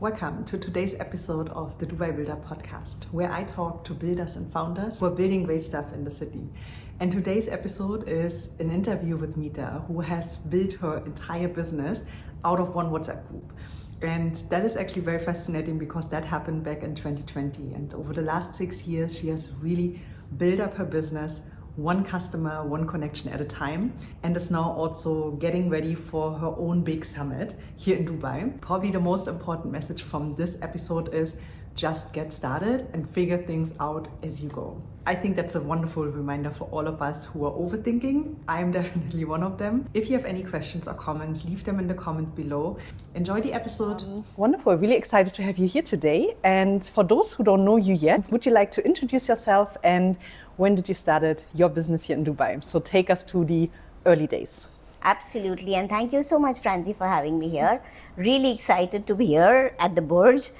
Welcome to today's episode of the Dubai Builder podcast, where I talk to builders and founders who are building great stuff in the city. And today's episode is an interview with Meeta, who has built her entire business out of one WhatsApp group. And that is actually very fascinating because that happened back in 2020. And over the last 6 years, she has really built up her business one customer, one connection at a time, and is now also getting ready for her own big summit here in Dubai. Probably the most important message from this episode is just get started and figure things out as you go. I think that's a wonderful reminder for all of us who are overthinking. I'm definitely one of them. If you have any questions or comments, leave them in the comment below. Enjoy the episode. Wonderful. Really excited to have you here today. And for those who don't know you yet, would you like to introduce yourself and when did you start your business here in Dubai? So take us to the early days. Absolutely. And thank you so much, Franzi, for having me here. Really excited to be here at the Burj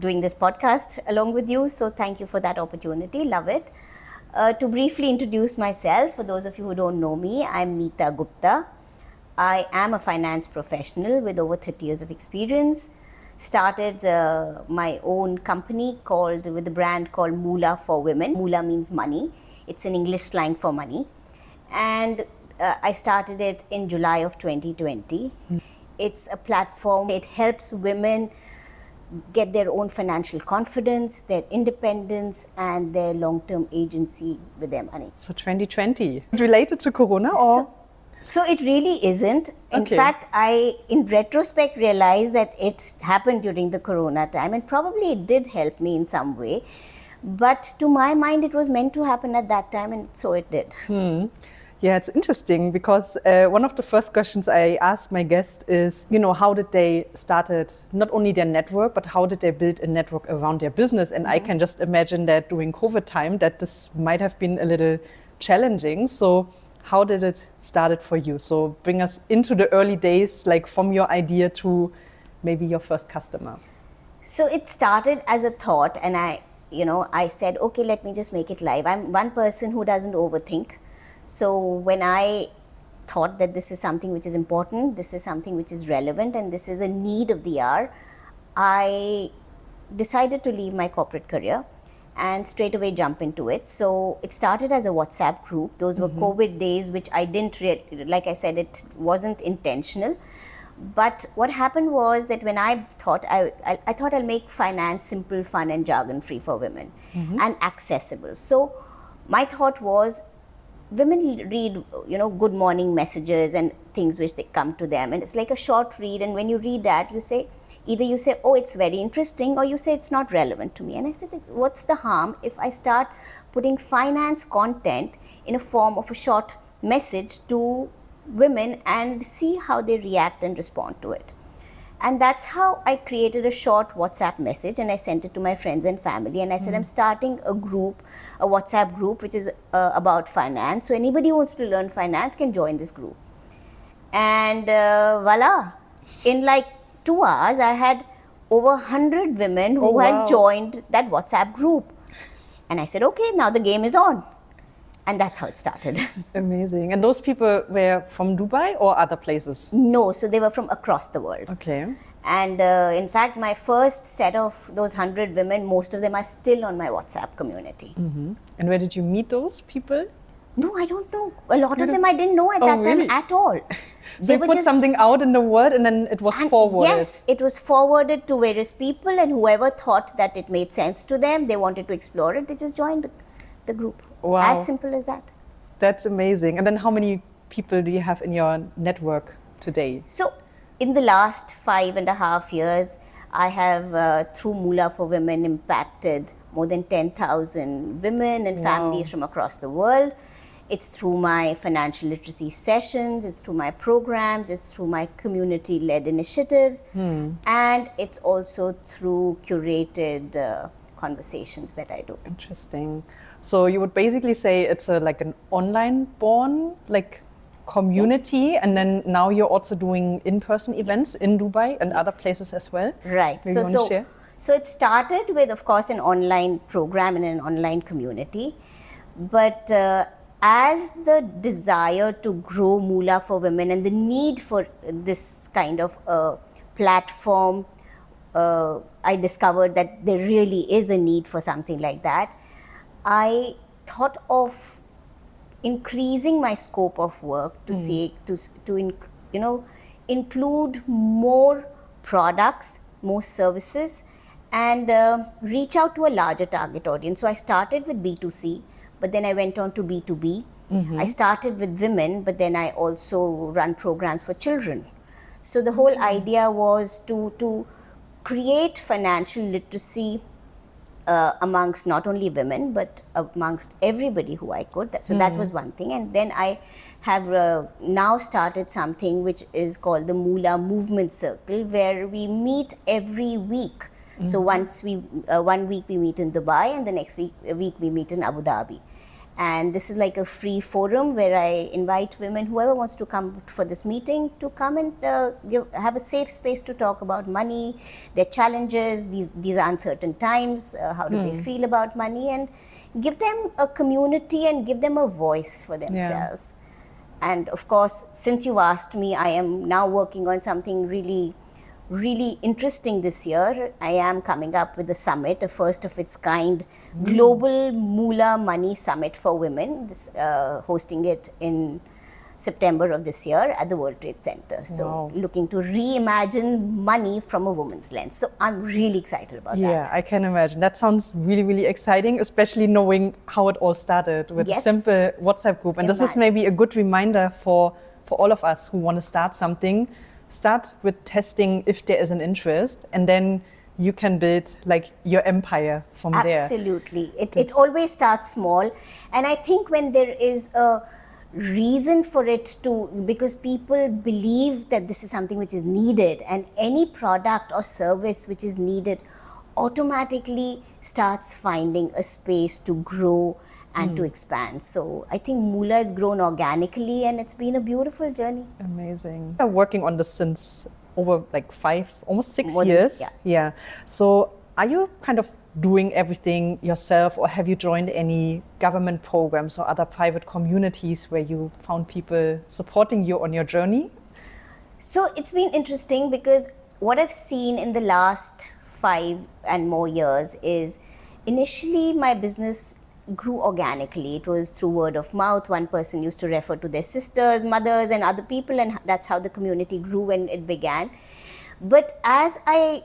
doing this podcast along with you. So thank you for that opportunity. Love it. To briefly introduce myself, for those of you who don't know me, I'm Meeta Gupta. I am a finance professional with over 30 years of experience. Started my own company with a brand called Moolah for Women. Moolah means money. It's an English slang for money. And I started it in July of 2020. It's a platform. It helps women get their own financial confidence, their independence, and their long-term agency with their money. So 2020. Related to Corona or? So it really isn't. In fact, I, in retrospect, realized that it happened during the Corona time, and probably it did help me in some way. But to my mind, it was meant to happen at that time, and so it did. Yeah, it's interesting because one of the first questions I ask my guests is, how did they started not only their network, but how did they build a network around their business? And I can just imagine that during COVID time, that this might have been a little challenging. So how did it started for you? So bring us into the early days, like from your idea to maybe your first customer. So it started as a thought, and I said, okay, let me just make it live. I'm one person who doesn't overthink. So when I thought that this is something which is important, this is something which is relevant, and this is a need of the hour, I decided to leave my corporate career and straight away jump into it. So it started as a WhatsApp group. Those were COVID days, which I didn't, like I said, it wasn't intentional. But what happened was that when I thought, I thought I'll make finance simple, fun, and jargon-free for women and accessible. So my thought was, women read, good morning messages and things which they come to them. And it's like a short read. And when you read that, either you say, oh, it's very interesting, or you say it's not relevant to me. And I said, what's the harm if I start putting finance content in a form of a short message to women and see how they react and respond to it? And that's how I created a short WhatsApp message, and I sent it to my friends and family. And I said, I'm starting a WhatsApp group, which is about finance. So anybody who wants to learn finance can join this group. And voila, in like 2 hours, I had over 100 women who had joined that WhatsApp group. And I said, okay, now the game is on. And that's how it started. Amazing. And those people were from Dubai or other places? No, so they were from across the world. Okay. And in fact, my first set of those 100 women, most of them are still on my WhatsApp community. And where did you meet those people? No, I don't know. A lot of them I didn't know at that time at all. So you put something out in the world and then it was forwarded? Yes, it was forwarded to various people, and whoever thought that it made sense to them, they wanted to explore it, they just joined the group. Wow. As simple as that. That's amazing. And then how many people do you have in your network today? So in the last 5.5 years, I have, through Moolah for Women, impacted more than 10,000 women and families from across the world. It's through my financial literacy sessions, it's through my programs, it's through my community-led initiatives, and it's also through curated conversations that I do. Interesting. So you would basically say it's like an online born community, and then now you're also doing in-person events in Dubai and other places as well. Right. Maybe you want to share? So it started with, of course, an online program and an online community, but as the desire to grow Moolah for Women and the need for this kind of a platform I discovered that there really is a need for something like that, I thought of increasing my scope of work to include more products, more services, and reach out to a larger target audience. So I started with B2C, but then I went on to B2B. I started with women, but then I also run programs for children. So the whole idea was to create financial literacy amongst not only women, but amongst everybody who I could. So that was one thing. And then I have now started something which is called the Moolah Movement Circle, where we meet every week. So one week we meet in Dubai, and the next week we meet in Abu Dhabi. And this is like a free forum where I invite women, whoever wants to come for this meeting, to come and have a safe space to talk about money, their challenges, these uncertain times, how do they feel about money, and give them a community and give them a voice for themselves. Yeah. And of course, since you asked me, I am now working on something really interesting this year. I am coming up with a summit, a first of its kind Global Moolah Money Summit for women, hosting it in September of this year at the World Trade Center. So looking to reimagine money from a woman's lens. So I'm really excited about that. Yeah, I can imagine. That sounds really, really exciting, especially knowing how it all started with a simple WhatsApp group. And this is maybe a good reminder for all of us who want to start something. Start with testing if there is an interest, and then you can build like your empire from there. Absolutely. It always starts small. And I think when there is a reason for it to, because people believe that this is something which is needed, and any product or service which is needed automatically starts finding a space to grow and to expand. So I think Moolah has grown organically, and it's been a beautiful journey. Amazing. I'm working on this since over like 5, almost 6 More years. than, Yeah. So are you kind of doing everything yourself, or have you joined any government programs or other private communities where you found people supporting you on your journey? So it's been interesting, because what I've seen in the last 5 and more years is, initially my business grew organically. It was through word of mouth. One person used to refer to their sisters, mothers, and other people, and that's how the community grew when it began. But as I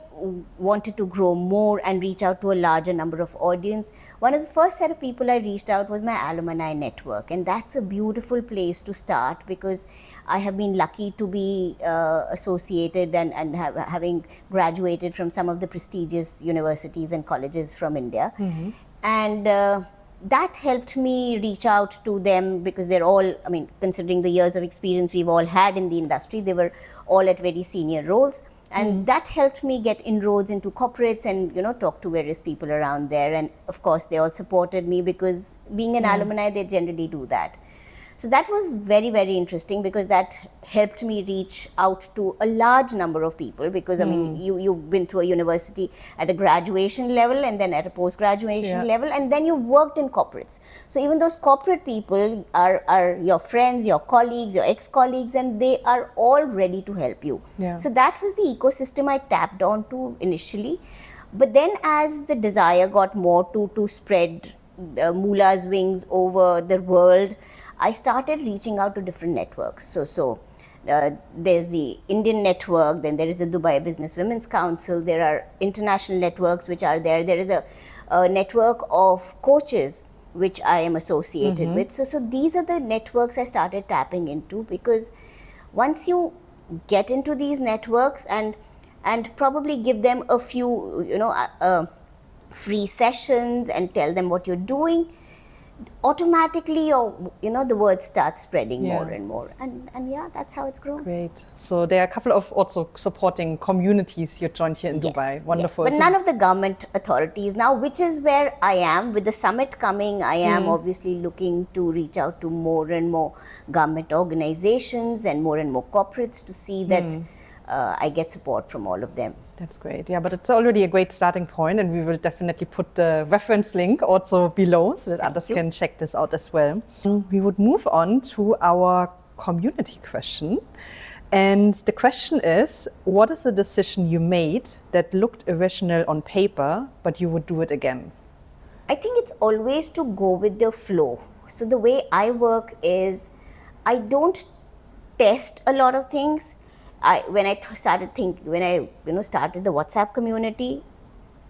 wanted to grow more and reach out to a larger number of audience, one of the first set of people I reached out was my Alumni Network. And that's a beautiful place to start, because I have been lucky to be associated and having graduated from some of the prestigious universities and colleges from India. And that helped me reach out to them, because they're all, I mean, considering the years of experience we've all had in the industry, they were all at very senior roles. And that helped me get inroads into corporates and, talk to various people around there. And of course, they all supported me, because being an alumni, they generally do that. So that was very, very interesting, because that helped me reach out to a large number of people, because I mean, you've been through a university at a graduation level, and then at a post-graduation level, and then you've worked in corporates. So even those corporate people are your friends, your colleagues, your ex-colleagues, and they are all ready to help you. So that was the ecosystem I tapped onto initially. But then as the desire got more to spread Moolah's wings over the world, I started reaching out to different networks. So there's the Indian network, then there is the Dubai Business Women's Council, there are international networks which are there. There is a network of coaches which I am associated with. So these are the networks I started tapping into, because once you get into these networks and probably give them a few, free sessions and tell them what you're doing, automatically the word starts spreading more and more, and that's how it's grown. Great. So there are a couple of also supporting communities you joined here in Dubai. Wonderful. But none of the government authorities now, which is where I am with the summit coming. I am obviously looking to reach out to more and more government organizations and more corporates to see that I get support from all of them. That's great. Yeah, but it's already a great starting point, and we will definitely put the reference link also below so that others can check this out as well. We would move on to our community question. And the question is, what is a decision you made that looked irrational on paper, but you would do it again? I think it's always to go with the flow. So the way I work is I don't test a lot of things. When I started the WhatsApp community,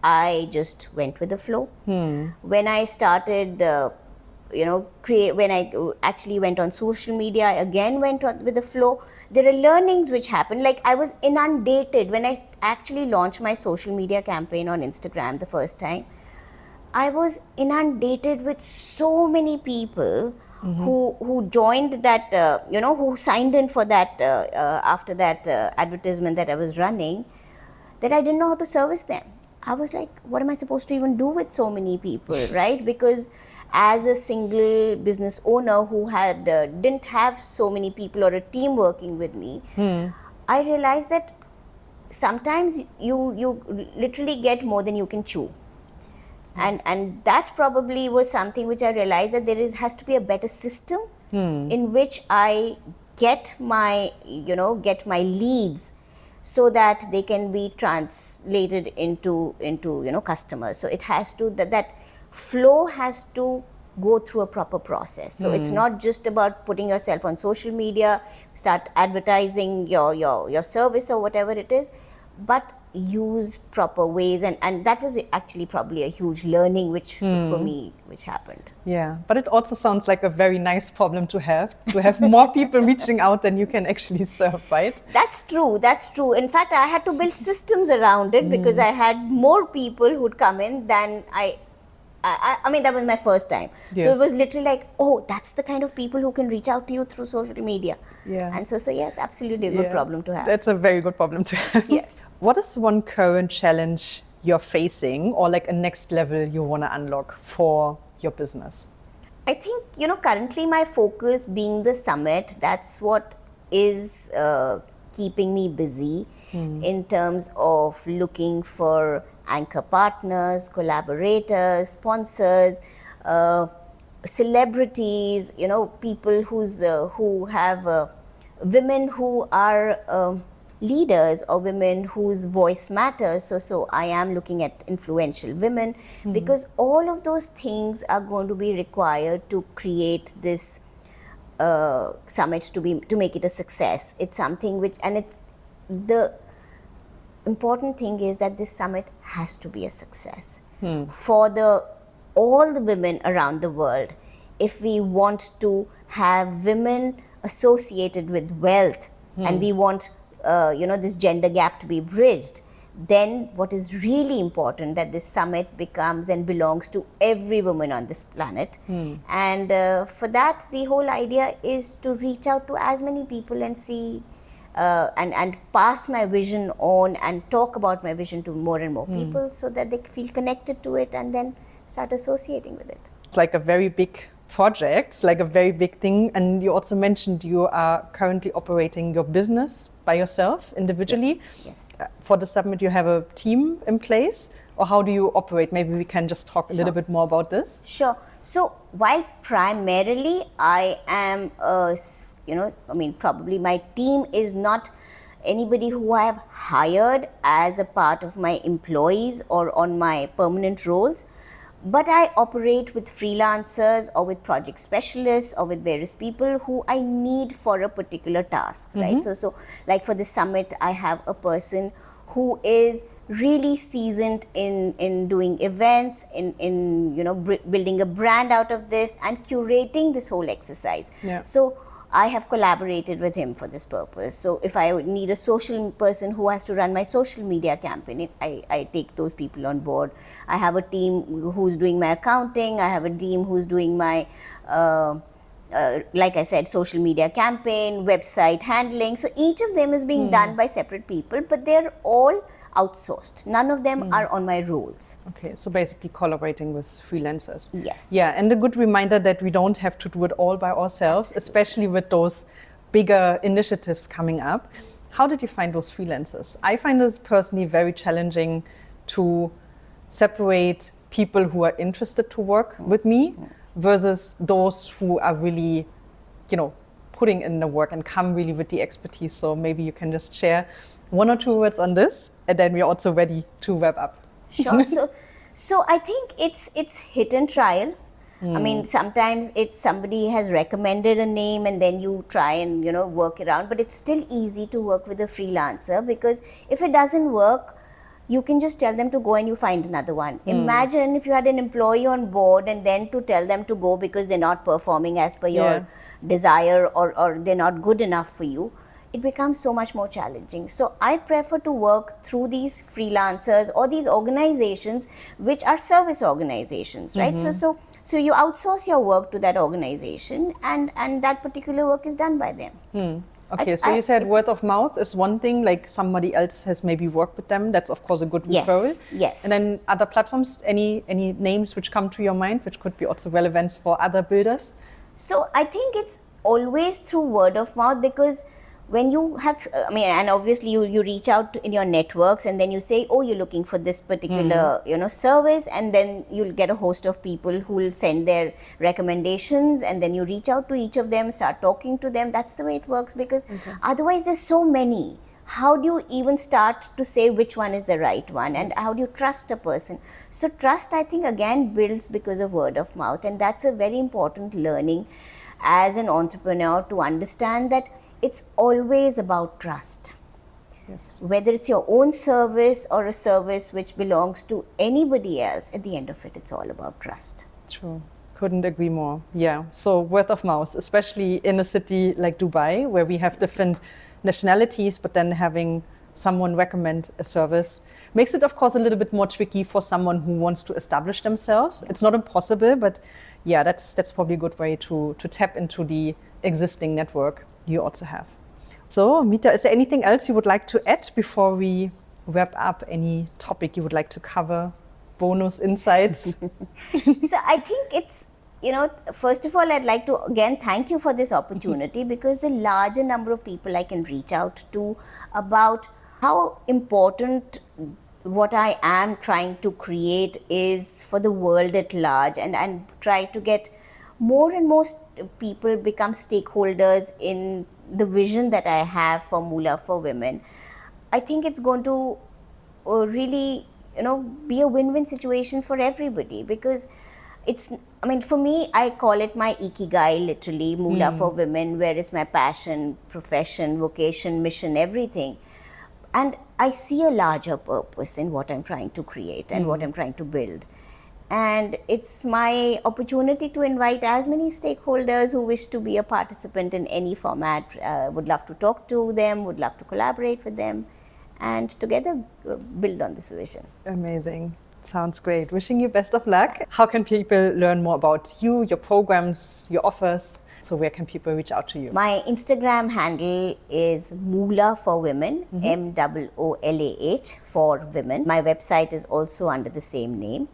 I just went with the flow. When I started, when I actually went on social media, I again went with the flow. There are learnings which happened. Like I was inundated when I actually launched my social media campaign on Instagram the first time. I was inundated with so many people who joined that, who signed in for that after that advertisement that I was running, that I didn't know how to service them. I was like, what am I supposed to even do with so many people, right? Because as a single business owner who had didn't have so many people or a team working with me, I realized that sometimes you literally get more than you can chew. And that probably was something which I realized, that has to be a better system in which I get my leads so that they can be translated into customers. So it has to, that flow has to go through a proper process. So it's not just about putting yourself on social media, start advertising your service or whatever it is, but use proper ways. And that was actually probably a huge learning for me, which happened. Yeah, but it also sounds like a very nice problem to have more people reaching out than you can actually serve, right? That's true. In fact, I had to build systems around it because I had more people who'd come in than I mean, that was my first time. Yes. So it was literally like, oh, that's the kind of people who can reach out to you through social media. Yeah. And so yes, absolutely a good problem to have. That's a very good problem to have. Yes. What is one current challenge you're facing, or like a next level you want to unlock for your business? I think, currently my focus being the summit, that's what is keeping me busy in terms of looking for anchor partners, collaborators, sponsors, celebrities, people who have women who are leaders or women whose voice matters. So I am looking at influential women because all of those things are going to be required to create this summit to make it a success. It's something which, the important thing is that this summit has to be a success for all the women around the world. If we want to have women associated with wealth and we want this gender gap to be bridged, then what is really important that this summit becomes and belongs to every woman on this planet. And for that, the whole idea is to reach out to as many people and see and pass my vision on and talk about my vision to more and more people so that they feel connected to it and then start associating with it. It's like a very big project, like a very big thing. And you also mentioned you are currently operating your business by yourself individually. Yes. For the summit, you have a team in place, or how do you operate? Maybe we can just talk a little bit more about this. Sure. So while primarily I am, probably my team is not anybody who I have hired as a part of my employees or on my permanent roles, but I operate with freelancers or with project specialists or with various people who I need for a particular task, right? So like for the summit, I have a person who is really seasoned in doing events, in building a brand out of this and curating this whole exercise. Yeah. So I have collaborated with him for this purpose. So if I need a social person who has to run my social media campaign, I take those people on board. I have a team who's doing my accounting. I have a team who's doing my, like I said, social media campaign, website handling. So each of them is being done by separate people, but they're all outsourced. None of them are on my roles. Okay, so basically collaborating with freelancers. Yes. Yeah, and a good reminder that we don't have to do it all by ourselves, Absolutely. especially with those bigger initiatives coming up. How did you find those freelancers? I find this personally very challenging to separate people who are interested to work with me versus those who are really, putting in the work and come really with the expertise. So maybe you can just share 1 or 2 words on this, and then we're also ready to wrap up. Sure. So I think it's hit and trial. I mean, sometimes it's somebody has recommended a name and then you try and, work around, but it's still easy to work with a freelancer, because if it doesn't work, you can just tell them to go and you find another one. Imagine if you had an employee on board and then to tell them to go because they're not performing as per your desire, or they're not good enough for you. It becomes so much more challenging. So I prefer to work through these freelancers or these organizations which are service organizations, right? So you outsource your work to that organization, and that particular work is done by them. Okay, so you said word of mouth is one thing, like somebody else has maybe worked with them. That's of course a good referral. Yes. And then other platforms, any names which come to your mind, which could be also relevant for other builders? So I think it's always through word of mouth, because when you have, and obviously you reach out in your networks and then you say, oh, you're looking for this particular, service, and then you'll get a host of people who will send their recommendations, and then you reach out to each of them, start talking to them. That's the way it works, because otherwise there's so many. How do you even start to say which one is the right one, and how do you trust a person? So trust, I think, again builds because of word of mouth, and that's a very important learning as an entrepreneur, to understand that it's always about trust. Yes. Whether it's your own service or a service which belongs to anybody else, at the end of it, it's all about trust. True. Couldn't agree more. Yeah. So word of mouth, especially in a city like Dubai, where we have different nationalities, but then having someone recommend a service makes it, of course, a little bit more tricky for someone who wants to establish themselves. It's not impossible, but yeah, that's probably a good way to tap into the existing network you also have. So, Meeta, is there anything else you would like to add before we wrap up? Any topic you would like to cover? Bonus insights? So I think it's, first of all, I'd like to again thank you for this opportunity, because the larger number of people I can reach out to about how important what I am trying to create is for the world at large, and try to get more and more people become stakeholders in the vision that I have for Moolah for Women. I think it's going to really, be a win-win situation for everybody, because for me, I call it my ikigai, literally, Moolah for Women, where it's my passion, profession, vocation, mission, everything. And I see a larger purpose in what I'm trying to create and what I'm trying to build. And it's my opportunity to invite as many stakeholders who wish to be a participant in any format. Would love to talk to them, would love to collaborate with them, and together build on this vision. Amazing. Sounds great. Wishing you best of luck. How can people learn more about you, your programs, your offers? So where can people reach out to you? My Instagram handle is Moolah for Women, MOOLAH for Women. My website is also under the same name.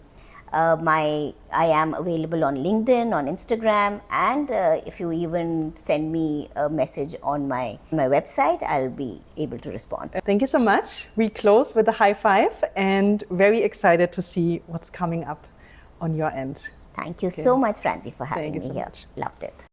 I am available on LinkedIn, on Instagram, and if you even send me a message on my website, I'll be able to respond. Thank you so much. We close with a high five, and very excited to see what's coming up on your end. Thank you so much, Francie, for having me so here. Much. Loved it.